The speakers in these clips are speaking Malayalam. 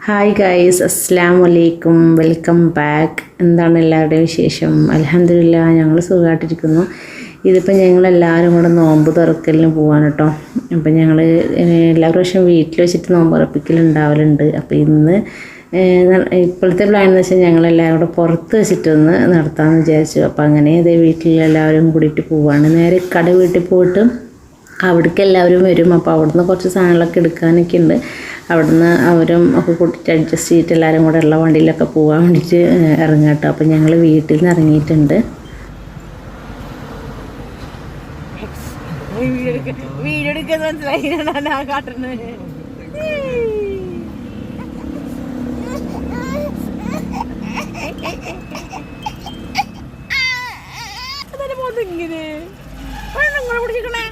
ഹായ് ഗൈസ്, അസ്സലാമു അലൈക്കും, വെൽക്കം ബാക്ക്. എന്താണ് എല്ലാവരുടെയും വിശേഷം? അൽഹംദുലില്ലാ, ഞങ്ങൾ സുഖമായിട്ടിരിക്കുന്നു. ഇതിപ്പോൾ ഞങ്ങളെല്ലാവരും കൂടെ നോമ്പ് തുറക്കലിന് പോവാണ് കേട്ടോ. അപ്പം ഞങ്ങൾ എല്ലാ പ്രാവശ്യവും വീട്ടിൽ വെച്ചിട്ട് നോമ്പ് തുറപ്പിക്കലുണ്ടാവലുണ്ട്. അപ്പോൾ ഇന്ന് ഇപ്പോഴത്തെ പ്ലാൻ എന്ന് വെച്ചാൽ ഞങ്ങളെല്ലാവരും കൂടെ പുറത്ത് വെച്ചിട്ടൊന്ന് നടത്താമെന്ന് വിചാരിച്ചു. അപ്പോൾ അങ്ങനെ ഇതേ വീട്ടിലെല്ലാവരും കൂടിയിട്ട് പോവാണ്. നേരെ കട വീട്ടിൽ പോയിട്ട് അവിടേക്ക് എല്ലാവരും വരും. അപ്പോൾ അവിടുന്ന് കുറച്ച് സാധനങ്ങളൊക്കെ എടുക്കാനൊക്കെ ഉണ്ട്. അവിടുന്ന് അവരും ഒക്കെ കൂട്ടിയിട്ട് അഡ്ജസ്റ്റ് ചെയ്തിട്ട് എല്ലാവരും കൂടെ ഉള്ള വണ്ടിയിലൊക്കെ പോകാൻ വേണ്ടിയിട്ട് ഇറങ്ങാം കേട്ടോ. അപ്പം ഞങ്ങൾ വീട്ടിൽ നിന്ന് ഇറങ്ങിയിട്ടുണ്ട്. വീഡിയോ എടുക്കാൻ മനസ്സിലായി കാട്ടുന്നത്. ഇങ്ങനെ കുടിച്ചിക്കണേ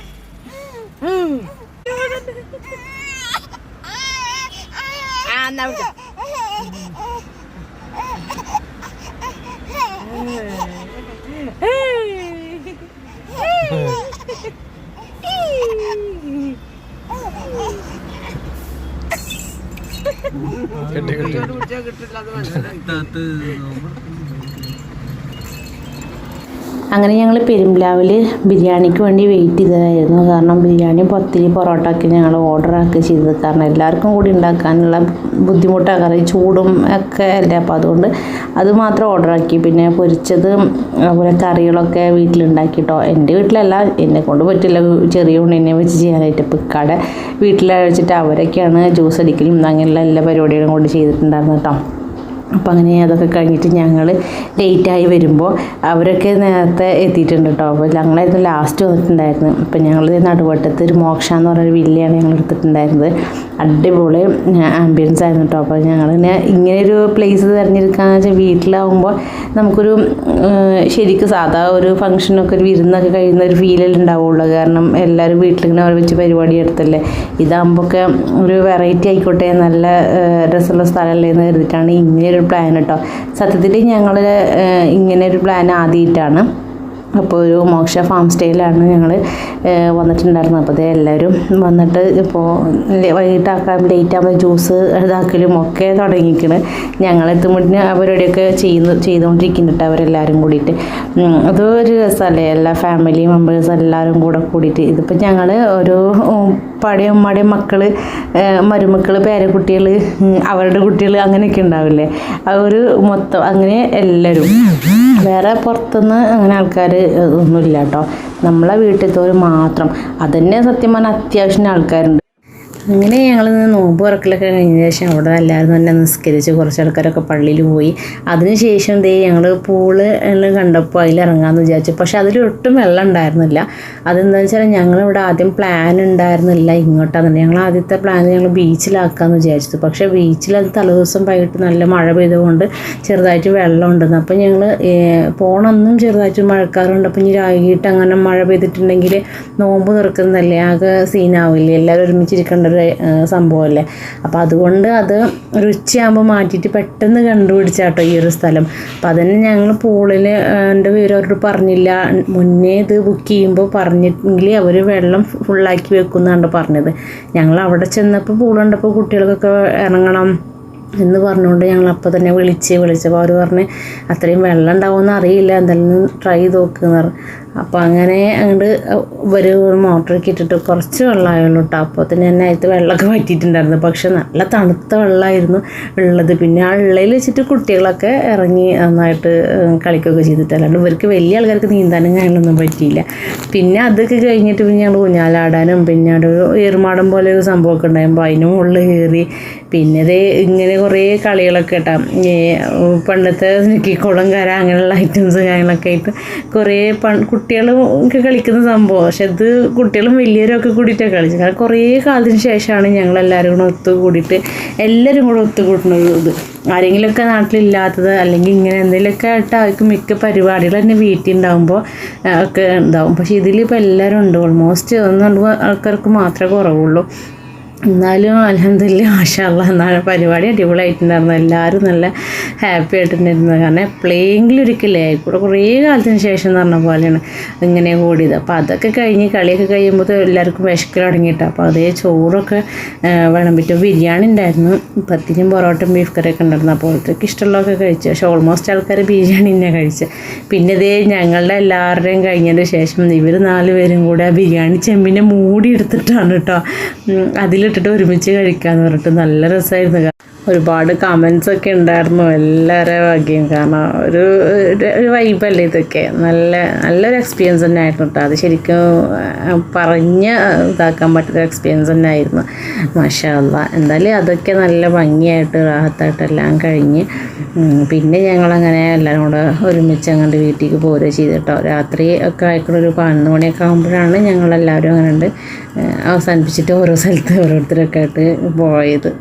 അങ്ങനെ ഞങ്ങൾ പെരുമ്പ്ലാവിൽ ബിരിയാണിക്ക് വേണ്ടി വെയിറ്റ് ചെയ്തതായിരുന്നു. കാരണം ബിരിയാണി പത്തിരി പൊറോട്ട ഒക്കെ ഞങ്ങൾ ഓർഡർ ആക്കി ചെയ്തത്. കാരണം എല്ലാവർക്കും കൂടി ഉണ്ടാക്കാനുള്ള ബുദ്ധിമുട്ടാണ്, കറി ചൂടും ഒക്കെ അല്ലേ. അപ്പോൾ അതുകൊണ്ട് അത് മാത്രം ഓർഡർ ആക്കി. പിന്നെ പൊരിച്ചത് അതുപോലെ കറികളൊക്കെ വീട്ടിലുണ്ടാക്കി കേട്ടോ. എൻ്റെ വീട്ടിലല്ല, എന്നെ കൊണ്ട് പറ്റില്ല ചെറിയ ഉണ്ണിനെ വെച്ച് ചെയ്യാനായിട്ട്. ഇപ്പോൾ കട വീട്ടിൽ വെച്ചിട്ട് അവരൊക്കെയാണ് ജ്യൂസ് അടിക്കലും അങ്ങനെയുള്ള എല്ലാ പരിപാടികളും കൊണ്ട് ചെയ്തിട്ടുണ്ടായിരുന്നു കേട്ടോ. അപ്പം അങ്ങനെ അതൊക്കെ കഴിഞ്ഞിട്ട് ഞങ്ങൾ ലേറ്റായി വരുമ്പോൾ അവരൊക്കെ നേരത്തെ എത്തിയിട്ടുണ്ട് കേട്ടോ. അപ്പോൾ ഞങ്ങളായിരുന്നു ലാസ്റ്റ് വന്നിട്ടുണ്ടായിരുന്നു. അപ്പം ഞങ്ങൾ നടുവട്ടത്ത് ഒരു മോക്ഷ എന്ന് പറഞ്ഞൊരു വില്ലയാണ് ഞങ്ങൾ എടുത്തിട്ടുണ്ടായിരുന്നത്. അടിപൊളി ആംബിയൻസ് ആയിരുന്നു കേട്ടോ. അപ്പോൾ ഞങ്ങളിങ്ങനെ ഇങ്ങനെയൊരു പ്ലേസ് തിരഞ്ഞെടുക്കുകയെന്ന് വെച്ചാൽ വീട്ടിലാവുമ്പോൾ നമുക്കൊരു ശരിക്കും സാധാ ഒരു ഫംഗ്ഷനൊക്കെ ഒരു വിരുന്നൊക്കെ കഴിയുന്ന ഒരു ഫീലെല്ലാം ഉണ്ടാവുള്ളൂ. കാരണം എല്ലാവരും വീട്ടിലിങ്ങനെ അവർ വെച്ച് പരിപാടി എടുത്തല്ലേ. ഇതാകുമ്പോൾ ഒക്കെ ഒരു വെറൈറ്റി ആയിക്കോട്ടെ, നല്ല രസമുള്ള സ്ഥലമല്ലേ എന്ന് കരുതിയിട്ടാണ് ഇങ്ങനെയൊരു പ്ലാൻ കേട്ടോ. സത്യത്തിൽ ഞങ്ങൾ ഇങ്ങനെ ഒരു പ്ലാൻ ആദ്യമായിട്ടാണ്. അപ്പോൾ ഒരു മോക്ഷ ഫാം സ്റ്റേയിലാണ് ഞങ്ങൾ വന്നിട്ടുണ്ടായിരുന്നത്. അപ്പോൾ അതേ എല്ലാവരും വന്നിട്ട് ഇപ്പോൾ വൈകിട്ടാക്കാൻ ലേറ്റ് ആകുമ്പോൾ ജ്യൂസ് ഇതാക്കലും ഒക്കെ തുടങ്ങിയിരിക്കണ്. ഞങ്ങളെത്തുമ്പോഴത്തേന് അവരുടെയൊക്കെ ചെയ്തുകൊണ്ടിരിക്കുന്നുണ്ട് അവരെല്ലാവരും കൂടിയിട്ട്. അതൊരു രസമല്ലേ, എല്ലാ ഫാമിലി മെമ്പേഴ്സ് എല്ലാവരും കൂടിയിട്ട്. ഇതിപ്പോൾ ഞങ്ങൾ ഒരു പടയും ഉമ്മയുടെയും മക്കൾ, മരുമക്കൾ, പേരക്കുട്ടികൾ, അവരുടെ കുട്ടികൾ അങ്ങനെയൊക്കെ ഉണ്ടാവില്ലേ, ആ ഒരു മൊത്തം അങ്ങനെ എല്ലാവരും. വേറെ പുറത്തുനിന്ന് അങ്ങനെ ആൾക്കാർ ഒന്നുമില്ല കേട്ടോ. നമ്മളെ വീട്ടിലത്തോർ മാത്രം. അതന്നെ സത്യം പറഞ്ഞാൽ അത്യാവശ്യം ആൾക്കാരുണ്ട്. അങ്ങനെ ഞങ്ങൾ നോമ്പ് തുറക്കലൊക്കെ കഴിഞ്ഞ ശേഷം അവിടെ എല്ലാവരും തന്നെ നിസ്കരിച്ച് കുറച്ച് ആൾക്കാരൊക്കെ പള്ളിയിൽ പോയി. അതിനുശേഷം ഞങ്ങൾ പൂള് കണ്ടപ്പോൾ അതിലിറങ്ങാമെന്ന് വിചാരിച്ചു. പക്ഷെ അതിലൊട്ടും വെള്ളം ഉണ്ടായിരുന്നില്ല. അതെന്താണെന്ന് വെച്ചാൽ ഞങ്ങളിവിടെ ആദ്യം പ്ലാൻ ഉണ്ടായിരുന്നില്ല ഇങ്ങോട്ടാണ്. ഞങ്ങൾ ആദ്യത്തെ പ്ലാൻ ഞങ്ങൾ ബീച്ചിലാക്കാമെന്ന് വിചാരിച്ചു. പക്ഷേ ബീച്ചിൽ അത് തലേദിവസം വൈകിട്ട് നല്ല മഴ പെയ്തുകൊണ്ട് ചെറുതായിട്ട് വെള്ളം ഉണ്ടെന്ന്. അപ്പം ഞങ്ങൾ പോകണമെന്നും ചെറുതായിട്ട് മഴക്കാറുണ്ട്. അപ്പം ഇനി വൈകിട്ട് അങ്ങനെ മഴ പെയ്തിട്ടുണ്ടെങ്കിൽ നോമ്പ് തുറക്കുന്നതല്ലേ, ആകെ സീനാവില്ലേ, എല്ലാവരും ഒരുമിച്ചിരിക്കേണ്ട സംഭവമല്ലേ. അപ്പോൾ അതുകൊണ്ട് അത് ഒരു ഉച്ചയാകുമ്പോൾ മാറ്റിയിട്ട് പെട്ടെന്ന് കണ്ടുപിടിച്ചാട്ടോ ഈ ഒരു സ്ഥലം. അപ്പം അതന്നെ ഞങ്ങൾ പൂളിൽ എൻ്റെ പേര് അവരോട് പറഞ്ഞില്ല, മുന്നേ ഇത് ബുക്ക് ചെയ്യുമ്പോൾ പറഞ്ഞെങ്കിൽ അവർ വെള്ളം ഫുള്ളാക്കി വെക്കുമെന്നാണ് പറഞ്ഞത്. ഞങ്ങൾ അവിടെ ചെന്നപ്പോൾ പൂളുണ്ടപ്പോൾ കുട്ടികൾക്കൊക്കെ ഇറങ്ങണം എന്ന് പറഞ്ഞുകൊണ്ട് ഞങ്ങൾ അപ്പോൾ തന്നെ വിളിച്ചപ്പോൾ അവർ പറഞ്ഞ് അത്രയും വെള്ളം ഉണ്ടാവുമെന്ന് അറിയില്ല, എന്തായാലും ട്രൈ ചെയ്ത് നോക്കുമെന്ന് പറഞ്ഞു. അപ്പോൾ അങ്ങനെ അങ്ങോട്ട് ഒരു മോട്ടറൊക്കെ ഇട്ടിട്ട് കുറച്ച് വെള്ളമായുള്ളൂ കേട്ടോ. അപ്പോൾ തന്നെ അതിനകത്ത് വെള്ളമൊക്കെ വറ്റിയിട്ടുണ്ടായിരുന്നു. പക്ഷെ നല്ല തണുത്ത വെള്ളമായിരുന്നു ഉള്ളത്. പിന്നെ ആ ഉള്ളയിൽ വെച്ചിട്ട് കുട്ടികളൊക്കെ ഇറങ്ങി നന്നായിട്ട് കളിക്കുകയൊക്കെ ചെയ്തിട്ട്, അല്ലാണ്ട് ഇവർക്ക് വലിയ ആൾക്കാർക്ക് നീന്താനും കാര്യങ്ങളൊന്നും പറ്റിയില്ല. പിന്നെ അതൊക്കെ കഴിഞ്ഞിട്ട് പിന്നെ ഞങ്ങൾ ഊഞ്ഞാലാടാനും പിന്നെ അവിടെ ഒരു ഏറുമാടം പോലെ ഒരു സംഭവമൊക്കെ ഉണ്ടാകുമ്പോൾ അതിന് മുകളിൽ കയറി. പിന്നെ ഇത് ഇങ്ങനെ കുറേ കളികളൊക്കെ കേട്ടോ, പണ്ടത്തെ കുളം കര അങ്ങനെയുള്ള ഐറ്റംസ് കാര്യങ്ങളൊക്കെ ആയിട്ട് കുറേ കുട്ടികളും ഒക്കെ കളിക്കുന്ന സംഭവം. പക്ഷെ ഇത് കുട്ടികളും വലിയവരൊക്കെ കൂടിയിട്ടൊക്കെ കളിച്ചു. കാരണം കുറേ കാലത്തിന് ശേഷമാണ് ഞങ്ങളെല്ലാവരും കൂടെ ഒത്തുകൂടിയിട്ട് എല്ലാവരും കൂടെ ഒത്തുകൂട്ടുന്നത്. ഇത് ആരെങ്കിലുമൊക്കെ നാട്ടിലില്ലാത്തത് അല്ലെങ്കിൽ ഇങ്ങനെ എന്തെങ്കിലുമൊക്കെ ആയിട്ട് അവർക്ക് മിക്ക പരിപാടികൾ തന്നെ വീട്ടിൽ ഉണ്ടാകുമ്പോൾ ഒക്കെ ഉണ്ടാവും. പക്ഷേ ഇതിലിപ്പോൾ എല്ലാവരും ഉണ്ട്. ഓൾമോസ്റ്റ് 1-2 ആൾക്കാർക്ക് മാത്രമേ കുറവുള്ളൂ. എന്നാലും അൽഹംദുലില്ലാ മാഷാ അല്ലാഹ് എന്നാലും പരിപാടി അടിപൊളിയായിട്ടുണ്ടായിരുന്നു. എല്ലാവരും നല്ല ഹാപ്പി ആയിട്ടുണ്ടായിരുന്നു. കാരണം എപ്പോഴെങ്കിലും ഒരിക്കലേ കൂടെ കുറേ കാലത്തിന് ശേഷം എന്ന് പറഞ്ഞ പോലെയാണ് ഇങ്ങനെ കൂടിയത്. അപ്പോൾ അതൊക്കെ കഴിഞ്ഞ് കളിയൊക്കെ കഴിയുമ്പോൾ എല്ലാവർക്കും വിശക്കൽ തുടങ്ങിയിട്ട് അപ്പോൾ അതേ ചോറൊക്കെ വിളമ്പിട്ട് ബിരിയാണി ഉണ്ടായിരുന്നു, പത്തിരിയും പൊറോട്ടയും ബീഫ് കറിയൊക്കെ ഉണ്ടായിരുന്നു. അപ്പോൾ അതൊക്കെ ഇഷ്ടമുള്ളതൊക്കെ കഴിച്ചു. പക്ഷേ ഓൾമോസ്റ്റ് ആൾക്കാർ ബിരിയാണി തന്നെ കഴിച്ചു. പിന്നെ ഇതേ ഞങ്ങളുടെ എല്ലാവരുടെയും കഴിഞ്ഞതിന് ശേഷം ഇവർ 4 പേരും കൂടെ ആ ബിരിയാണി ചെമ്പിനെ മൂടി എടുത്തിട്ടാണ് കേട്ടോ അതിലിട്ടിട്ട് ഒരുമിച്ച് കഴിക്കാമെന്ന് പറഞ്ഞിട്ട് നല്ല രസമായിരുന്നു. ഒരുപാട് കമൻസൊക്കെ ഉണ്ടായിരുന്നു എല്ലാവരുടെ വകയും. കാരണം ഒരു വൈബല്ലേ ഇതൊക്കെ. നല്ലൊരു എക്സ്പീരിയൻസ് തന്നെ ആയിരുന്നു കേട്ടോ. അത് ശരിക്കും പറഞ്ഞ് ഇതാക്കാൻ പറ്റുന്ന എക്സ്പീരിയൻസ് തന്നെ ആയിരുന്നു. മാഷാ അല്ലാഹ്. എന്തായാലും അതൊക്കെ നല്ല ഭംഗിയായിട്ട് റാഹത്തായിട്ട് എല്ലാം കഴിഞ്ഞ് പിന്നെ ഞങ്ങളങ്ങനെ എല്ലാവരും കൂടെ ഒരുമിച്ച് അങ്ങോട്ട് വീട്ടിലേക്ക് പോരുക ചെയ്തിട്ടോ. രാത്രി ഒക്കെ ആയിക്കൂടെ ഒരു 11 മണിയൊക്കെ ആകുമ്പോഴാണ് ഞങ്ങളെല്ലാവരും അങ്ങനെ അവസാനിപ്പിച്ചിട്ട് ഓരോ സ്ഥലത്ത് ഓരോരുത്തരൊക്കെ ആയിട്ട് പോയത്.